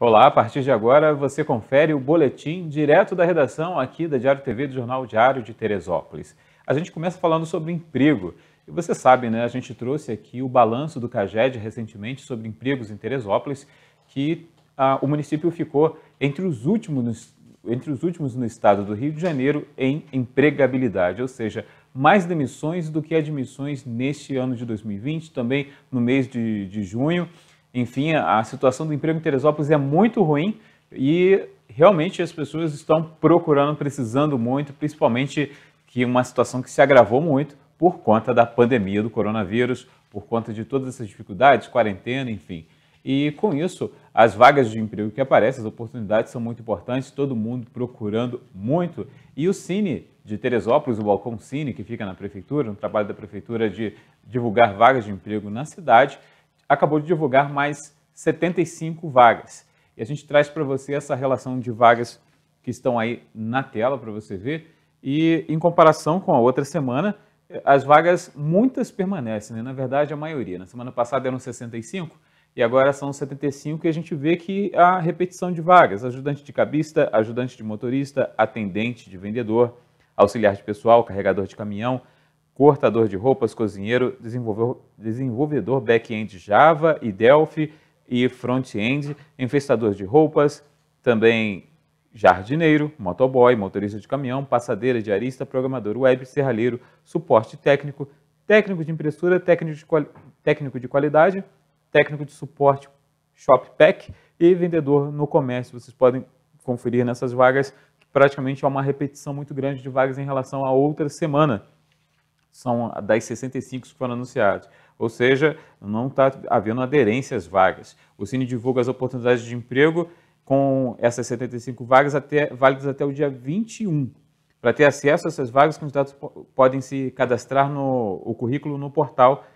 Olá, a partir de agora você confere o boletim direto da redação aqui da Diário TV do Jornal Diário de Teresópolis. A gente começa falando sobre emprego. E você sabe, né, a gente trouxe aqui o balanço do CAGED recentemente sobre empregos em Teresópolis, que o município ficou entre os últimos no estado do Rio de Janeiro em empregabilidade, ou seja, mais demissões do que admissões neste ano de 2020, também no mês de junho. Enfim, a situação do emprego em Teresópolis é muito ruim e realmente as pessoas estão procurando, precisando muito, principalmente que uma situação que se agravou muito por conta da pandemia do coronavírus, por conta de todas essas dificuldades, quarentena, enfim. E com isso, as vagas de emprego que aparecem, as oportunidades são muito importantes, todo mundo procurando muito. E o Cine de Teresópolis, o Balcão Cine, que fica na prefeitura, um trabalho da prefeitura de divulgar vagas de emprego na cidade, acabou de divulgar mais 75 vagas. E a gente traz para você essa relação de vagas que estão aí na tela para você ver. E em comparação com a outra semana, as vagas, muitas permanecem, né? Na verdade, a maioria. Na semana passada eram 65 e agora são 75 e a gente vê que há repetição de vagas. Ajudante de cabista, ajudante de motorista, atendente de vendedor, auxiliar de pessoal, carregador de caminhão, cortador de roupas, cozinheiro, desenvolvedor back-end Java e Delphi e front-end, enfeitador de roupas, também jardineiro, motoboy, motorista de caminhão, passadeira, diarista, programador web, serralheiro, suporte técnico, técnico de impressora, técnico de qualidade, técnico de suporte shoppack e vendedor no comércio. Vocês podem conferir nessas vagas que praticamente há uma repetição muito grande de vagas em relação à outra semana. São das 65 que foram anunciados. Ou seja, não está havendo aderência às vagas. O Cine divulga as oportunidades de emprego com essas 75 vagas válidas até o dia 21. Para ter acesso a essas vagas, os candidatos podem se cadastrar o currículo no portal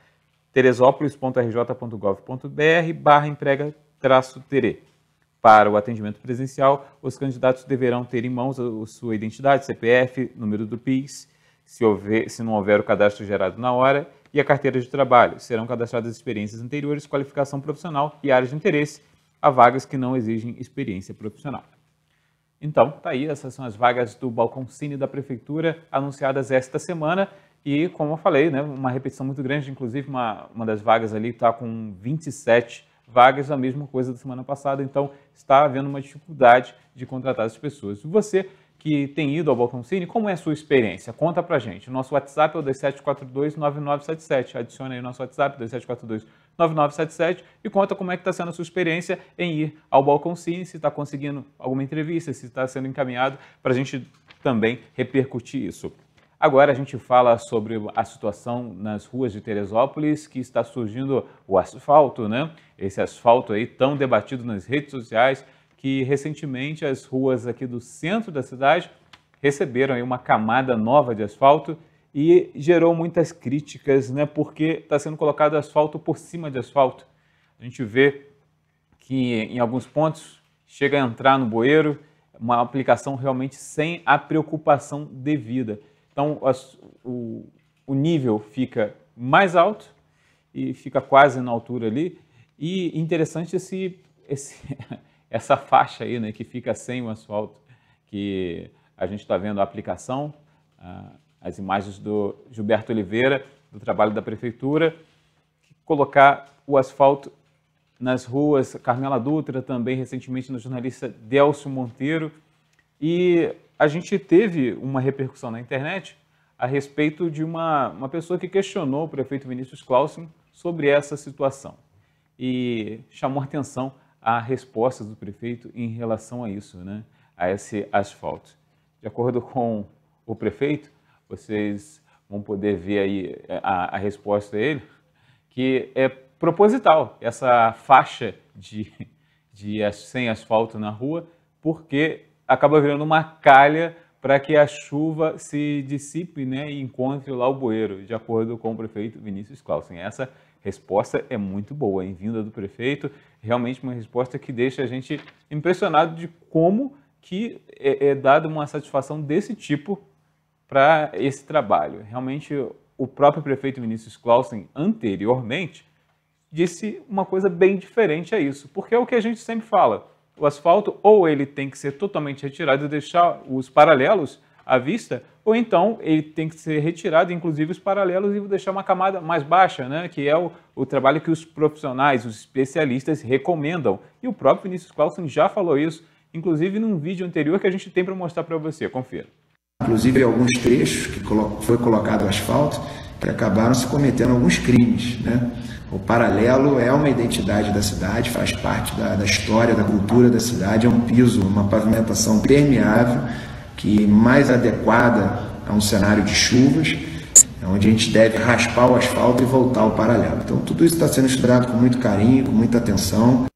teresópolis.rj.gov.br/emprega-tere. Para o atendimento presencial, os candidatos deverão ter em mãos a sua identidade, CPF, número do PIS, se não houver o cadastro gerado na hora, e a carteira de trabalho. Serão cadastradas experiências anteriores, qualificação profissional e áreas de interesse a vagas que não exigem experiência profissional. Então, tá aí, essas são as vagas do Balcão Cine da Prefeitura anunciadas esta semana e, como eu falei, né, uma repetição muito grande, inclusive uma das vagas ali está com 27 vagas, a mesma coisa da semana passada, então está havendo uma dificuldade de contratar as pessoas. E você que tem ido ao Balcão Cine, como é a sua experiência? Conta pra gente. O nosso WhatsApp é o 2742-9977. Adicione aí o nosso WhatsApp, 2742-9977, e conta como é que está sendo a sua experiência em ir ao Balcão Cine, se está conseguindo alguma entrevista, se está sendo encaminhado, para a gente também repercutir isso. Agora a gente fala sobre a situação nas ruas de Teresópolis, que está surgindo o asfalto, né? Esse asfalto aí tão debatido nas redes sociais, que recentemente as ruas aqui do centro da cidade receberam aí uma camada nova de asfalto e gerou muitas críticas, né, porque está sendo colocado asfalto por cima de asfalto. A gente vê que em alguns pontos chega a entrar no bueiro, uma aplicação realmente sem a preocupação devida. Então o nível fica mais alto e fica quase na altura ali. E interessante essa faixa aí, né, que fica sem o asfalto, que a gente está vendo a aplicação, as imagens do Gilberto Oliveira, do trabalho da prefeitura, colocar o asfalto nas ruas, Carmela Dutra também, recentemente na jornalista Delcio Monteiro, e a gente teve uma repercussão na internet a respeito de uma pessoa que questionou o prefeito Vinícius Clausen sobre essa situação e chamou a atenção a respostas do prefeito em relação a isso, né, a esse asfalto. De acordo com o prefeito, vocês vão poder ver aí a resposta dele, que é proposital, essa faixa sem asfalto na rua, porque acaba virando uma calha para que a chuva se dissipe, né, e encontre lá o bueiro, de acordo com o prefeito Vinícius Clausen. Essa resposta é muito boa, hein? Vinda do prefeito, realmente uma resposta que deixa a gente impressionado de como que é dada uma satisfação desse tipo para esse trabalho. Realmente, o próprio prefeito Vinícius Clausen, anteriormente, disse uma coisa bem diferente a isso, porque é o que a gente sempre fala, o asfalto, ou ele tem que ser totalmente retirado e deixar os paralelos à vista, ou então ele tem que ser retirado, inclusive os paralelos, e deixar uma camada mais baixa, né? Que é o trabalho que os profissionais, os especialistas recomendam. E o próprio Vinícius Clausen já falou isso, inclusive num vídeo anterior que a gente tem para mostrar para você. Confira. Inclusive alguns trechos que foi colocado asfalto que acabaram se cometendo alguns crimes, né? O paralelo é uma identidade da cidade, faz parte da história, da cultura da cidade, é um piso, uma pavimentação permeável, que mais adequada a um cenário de chuvas, onde a gente deve raspar o asfalto e voltar ao paralelo. Então tudo isso está sendo estudado com muito carinho, com muita atenção.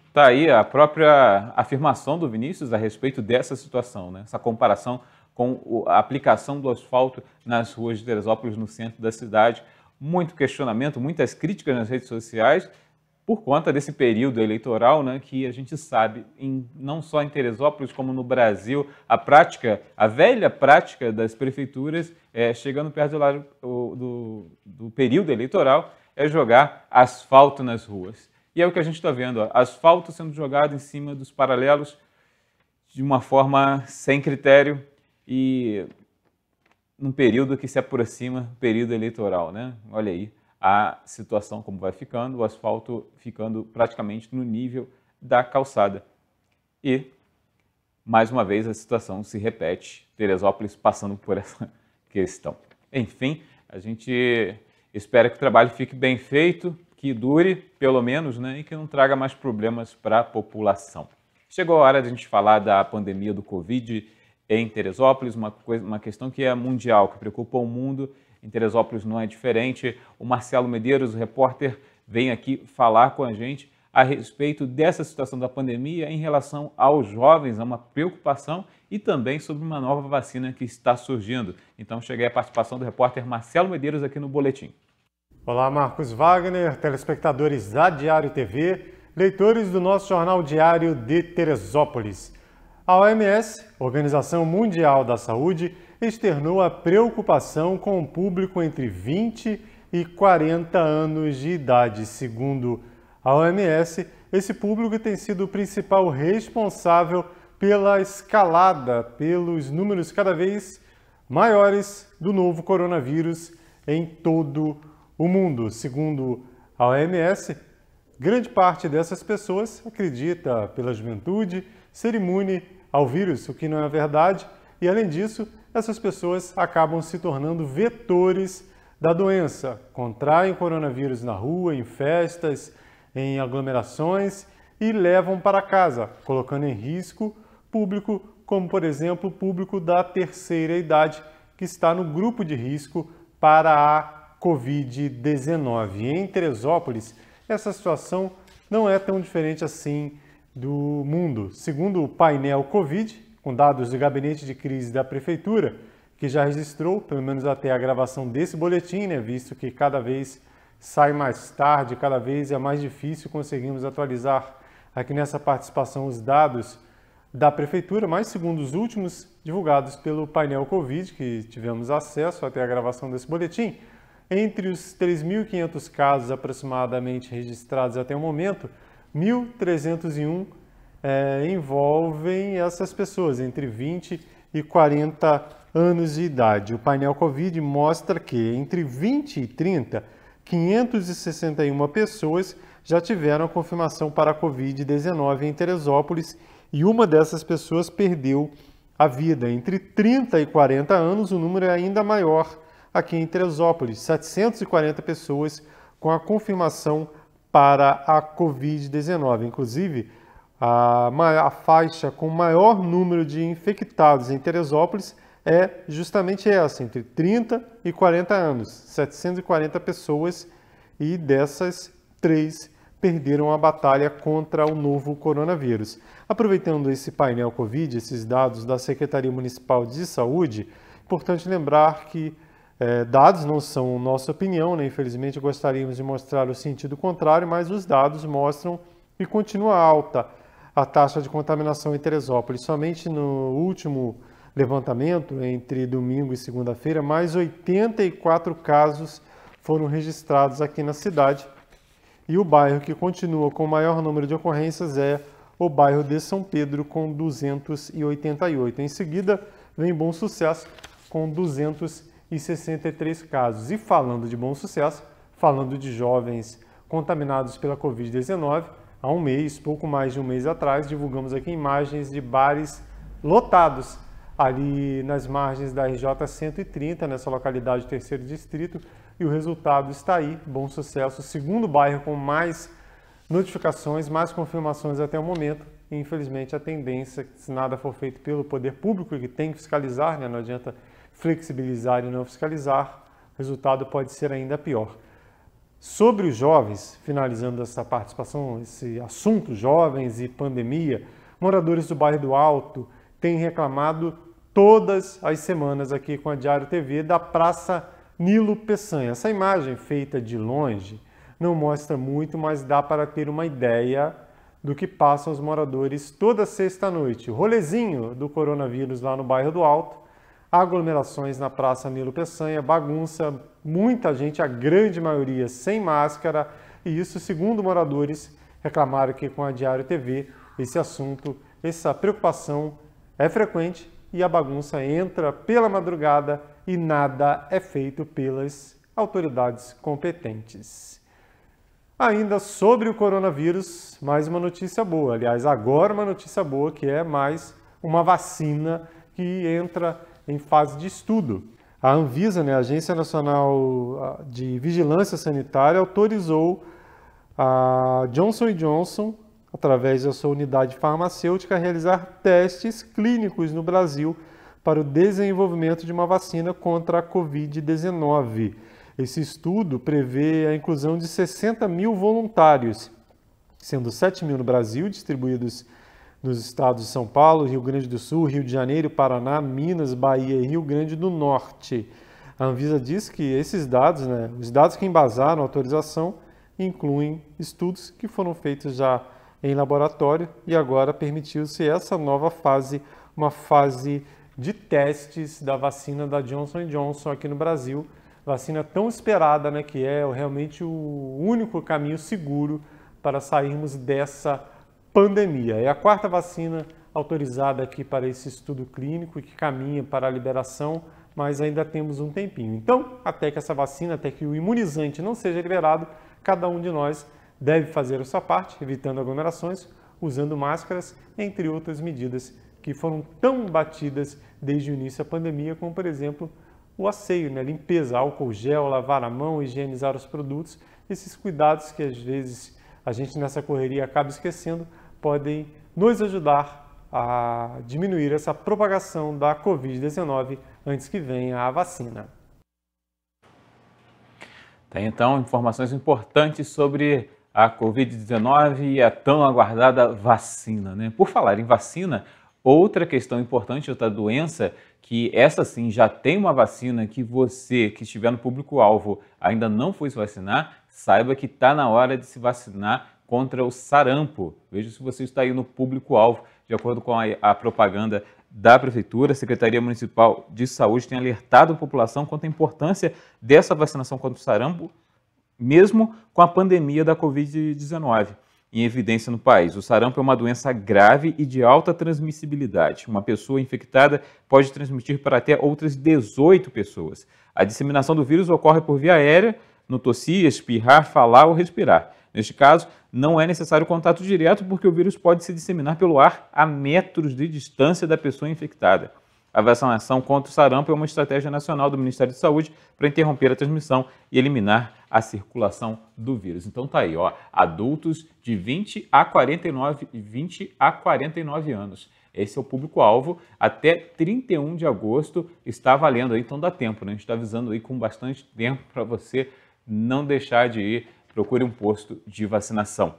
Está aí a própria afirmação do Vinícius a respeito dessa situação, né? Essa comparação com a aplicação do asfalto nas ruas de Teresópolis, no centro da cidade. Muito questionamento, muitas críticas nas redes sociais por conta desse período eleitoral, né, que a gente sabe, não só em Teresópolis como no Brasil, a velha prática das prefeituras, chegando perto do período eleitoral, é jogar asfalto nas ruas. E é o que a gente está vendo, asfalto sendo jogado em cima dos paralelos de uma forma sem critério e num período que se aproxima do período eleitoral, né? Olha aí a situação como vai ficando, o asfalto ficando praticamente no nível da calçada. E, mais uma vez, a situação se repete, Teresópolis passando por essa questão. Enfim, a gente espera que o trabalho fique bem feito, que dure, pelo menos, né, e que não traga mais problemas para a população. Chegou a hora de a gente falar da pandemia do Covid em Teresópolis, uma questão que é mundial, que preocupa o mundo. Em Teresópolis não é diferente. O Marcelo Medeiros, o repórter, vem aqui falar com a gente a respeito dessa situação da pandemia em relação aos jovens, a uma preocupação e também sobre uma nova vacina que está surgindo. Então, cheguei à participação do repórter Marcelo Medeiros aqui no Boletim. Olá, Marcos Wagner, telespectadores da Diário TV, leitores do nosso jornal diário de Teresópolis. A OMS, Organização Mundial da Saúde, externou a preocupação com o público entre 20 e 40 anos de idade. Segundo a OMS, esse público tem sido o principal responsável pela escalada, pelos números cada vez maiores do novo coronavírus em todo o mundo. Segundo a OMS, grande parte dessas pessoas acredita, pela juventude, ser imune ao vírus, o que não é verdade, e além disso, essas pessoas acabam se tornando vetores da doença, contraem coronavírus na rua, em festas, em aglomerações e levam para casa, colocando em risco público, como por exemplo o público da terceira idade, que está no grupo de risco para a Covid-19. Em Teresópolis, essa situação não é tão diferente assim do mundo. Segundo o painel Covid, com dados do Gabinete de Crise da Prefeitura, que já registrou, pelo menos até a gravação desse boletim, né, visto que cada vez sai mais tarde, cada vez é mais difícil conseguirmos atualizar aqui nessa participação os dados da Prefeitura, mas segundo os últimos divulgados pelo painel Covid, que tivemos acesso até a gravação desse boletim, entre os 3.500 casos aproximadamente registrados até o momento, 1.301 envolvem essas pessoas entre 20 e 40 anos de idade. O painel Covid mostra que entre 20 e 30, 561 pessoas já tiveram a confirmação para a Covid-19 em Teresópolis e uma dessas pessoas perdeu a vida. Entre 30 e 40 anos, o número é ainda maior aqui em Teresópolis, 740 pessoas com a confirmação para a Covid-19. Inclusive, a faixa com maior número de infectados em Teresópolis é justamente essa, entre 30 e 40 anos, 740 pessoas, e dessas, 3 perderam a batalha contra o novo coronavírus. Aproveitando esse painel Covid, esses dados da Secretaria Municipal de Saúde, é importante lembrar que dados não são nossa opinião, né? Infelizmente gostaríamos de mostrar o sentido contrário, mas os dados mostram que continua alta a taxa de contaminação em Teresópolis. Somente no último levantamento, entre domingo e segunda-feira, mais 84 casos foram registrados aqui na cidade. E o bairro que continua com o maior número de ocorrências é o bairro de São Pedro, com 288. Em seguida, vem Bom Sucesso, com 263 casos. E falando de Bom Sucesso, falando de jovens contaminados pela Covid-19, há um mês, pouco mais de um mês atrás, divulgamos aqui imagens de bares lotados ali nas margens da RJ 130, nessa localidade do 3º Distrito, e o resultado está aí, Bom Sucesso, segundo bairro com mais notificações, mais confirmações até o momento. E, infelizmente, a tendência, se nada for feito pelo poder público, que tem que fiscalizar, né? Não adianta flexibilizar e não fiscalizar, o resultado pode ser ainda pior. Sobre os jovens, finalizando essa participação, esse assunto, jovens e pandemia, moradores do bairro do Alto têm reclamado todas as semanas aqui com a Diário TV da Praça Nilo Peçanha. Essa imagem feita de longe não mostra muito, mas dá para ter uma ideia do que passam os moradores toda sexta-noite. O rolezinho do coronavírus lá no bairro do Alto, aglomerações na Praça Nilo Peçanha, bagunça, muita gente, a grande maioria sem máscara, e isso, segundo moradores, reclamaram aqui com a Diário TV, esse assunto, essa preocupação é frequente e a bagunça entra pela madrugada e nada é feito pelas autoridades competentes. Ainda sobre o coronavírus, mais uma notícia boa. Aliás, agora uma notícia boa, que é mais uma vacina que entra em fase de estudo. A Anvisa, né, a Agência Nacional de Vigilância Sanitária, autorizou a Johnson & Johnson, através da sua unidade farmacêutica, a realizar testes clínicos no Brasil para o desenvolvimento de uma vacina contra a Covid-19. Esse estudo prevê a inclusão de 60 mil voluntários, sendo 7 mil no Brasil, distribuídos nos estados de São Paulo, Rio Grande do Sul, Rio de Janeiro, Paraná, Minas, Bahia e Rio Grande do Norte. A Anvisa diz que esses dados, né, os dados que embasaram a autorização, incluem estudos que foram feitos já em laboratório e agora permitiu-se essa nova fase, uma fase de testes da vacina da Johnson & Johnson aqui no Brasil. Vacina tão esperada, né, que é realmente o único caminho seguro para sairmos dessa pandemia. É a 4ª vacina autorizada aqui para esse estudo clínico e que caminha para a liberação, mas ainda temos um tempinho. Então, até que essa vacina, até que o imunizante não seja liberado, cada um de nós deve fazer a sua parte, evitando aglomerações, usando máscaras, entre outras medidas que foram tão batidas desde o início da pandemia, como, por exemplo, o asseio, né? Limpeza, álcool gel, lavar a mão, higienizar os produtos. Esses cuidados que às vezes a gente nessa correria acaba esquecendo, podem nos ajudar a diminuir essa propagação da Covid-19 antes que venha a vacina. Tem então informações importantes sobre a Covid-19 e a tão aguardada vacina, né? Por falar em vacina, outra questão importante, outra doença, que essa sim já tem uma vacina, que você que estiver no público-alvo ainda não foi se vacinar, saiba que está na hora de se vacinar contra o sarampo. Veja se você está aí no público-alvo. De acordo com a propaganda da Prefeitura, a Secretaria Municipal de Saúde tem alertado a população quanto à importância dessa vacinação contra o sarampo, mesmo com a pandemia da Covid-19 em evidência no país. O sarampo é uma doença grave e de alta transmissibilidade. Uma pessoa infectada pode transmitir para até outras 18 pessoas. A disseminação do vírus ocorre por via aérea, no tossir, espirrar, falar ou respirar. Neste caso, não é necessário contato direto porque o vírus pode se disseminar pelo ar a metros de distância da pessoa infectada. A vacinação contra o sarampo é uma estratégia nacional do Ministério da Saúde para interromper a transmissão e eliminar a circulação do vírus. Então tá aí, ó, adultos de 20 a 49 anos. Esse é o público-alvo. Até 31 de agosto está valendo aí, então dá tempo, né? A gente está avisando aí com bastante tempo para você não deixar de ir. Procure um posto de vacinação.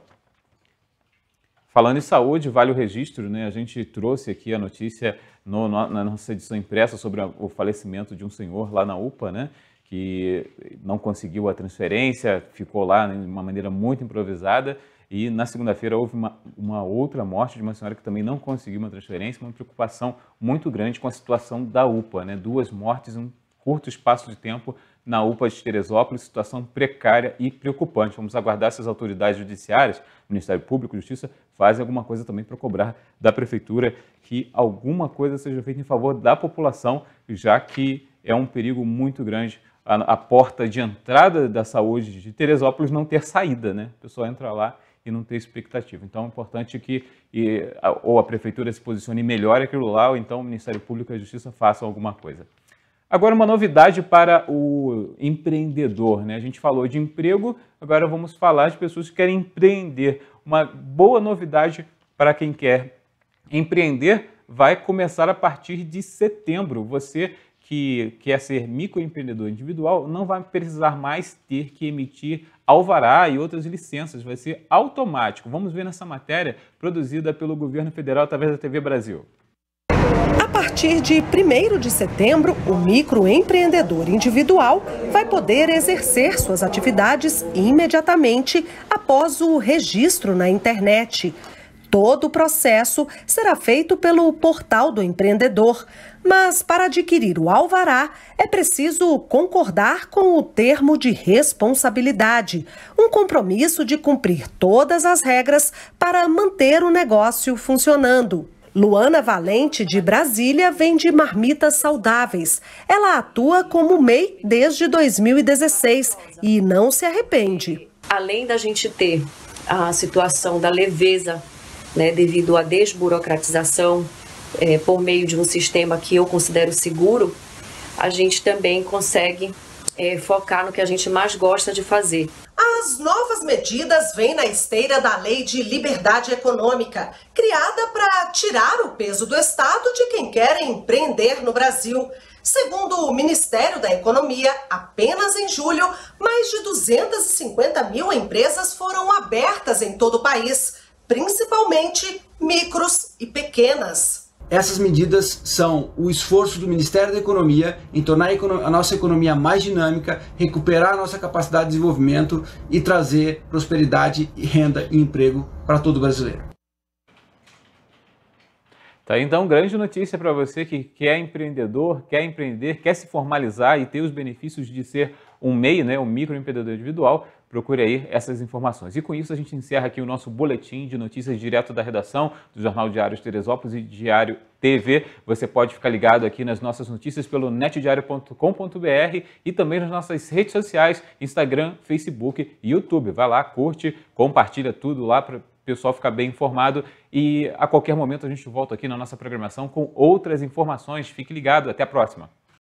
Falando em saúde, vale o registro, né? A gente trouxe aqui a notícia na nossa edição impressa sobre o falecimento de um senhor lá na UPA, né? Que não conseguiu a transferência, ficou lá de uma maneira muito improvisada. E na segunda-feira houve uma outra morte de uma senhora que também não conseguiu uma transferência, uma preocupação muito grande com a situação da UPA, né? 2 mortes em um curto espaço de tempo na UPA de Teresópolis, situação precária e preocupante. Vamos aguardar se as autoridades judiciárias, Ministério Público, Justiça, fazem alguma coisa também para cobrar da Prefeitura que alguma coisa seja feita em favor da população, já que é um perigo muito grande a porta de entrada da saúde de Teresópolis não ter saída, né? A pessoa entra lá e não ter expectativa. Então é importante que ou a Prefeitura se posicione e melhore aquilo lá, ou então o Ministério Público e a Justiça façam alguma coisa. Agora, uma novidade para o empreendedor, né? A gente falou de emprego, agora vamos falar de pessoas que querem empreender. Uma boa novidade para quem quer empreender vai começar a partir de setembro. Você que quer ser microempreendedor individual não vai precisar mais ter que emitir alvará e outras licenças, vai ser automático. Vamos ver nessa matéria produzida pelo governo federal através da TV Brasil. A partir de 1º de setembro, o microempreendedor individual vai poder exercer suas atividades imediatamente após o registro na internet. Todo o processo será feito pelo portal do empreendedor, mas para adquirir o alvará é preciso concordar com o termo de responsabilidade, um compromisso de cumprir todas as regras para manter o negócio funcionando. Luana Valente, de Brasília, vende marmitas saudáveis. Ela atua como MEI desde 2016 e não se arrepende. Além da gente ter a situação da leveza, né, devido à desburocratização por meio de um sistema que eu considero seguro, a gente também consegue focar no que a gente mais gosta de fazer. As novas medidas vêm na esteira da Lei de Liberdade Econômica, criada para tirar o peso do Estado de quem quer empreender no Brasil. Segundo o Ministério da Economia, apenas em julho, mais de 250 mil empresas foram abertas em todo o país, principalmente micros e pequenas. Essas medidas são o esforço do Ministério da Economia em tornar a nossa economia mais dinâmica, recuperar a nossa capacidade de desenvolvimento e trazer prosperidade, renda e emprego para todo brasileiro. Tá, então, grande notícia para você que quer empreendedor, quer empreender, quer se formalizar e ter os benefícios de ser um MEI, né, um microempreendedor individual. Procure aí essas informações. E com isso a gente encerra aqui o nosso boletim de notícias direto da redação do Jornal Diário de Teresópolis e Diário TV. Você pode ficar ligado aqui nas nossas notícias pelo netdiario.com.br e também nas nossas redes sociais, Instagram, Facebook e YouTube. Vai lá, curte, compartilha tudo lá para o pessoal ficar bem informado e a qualquer momento a gente volta aqui na nossa programação com outras informações. Fique ligado, até a próxima.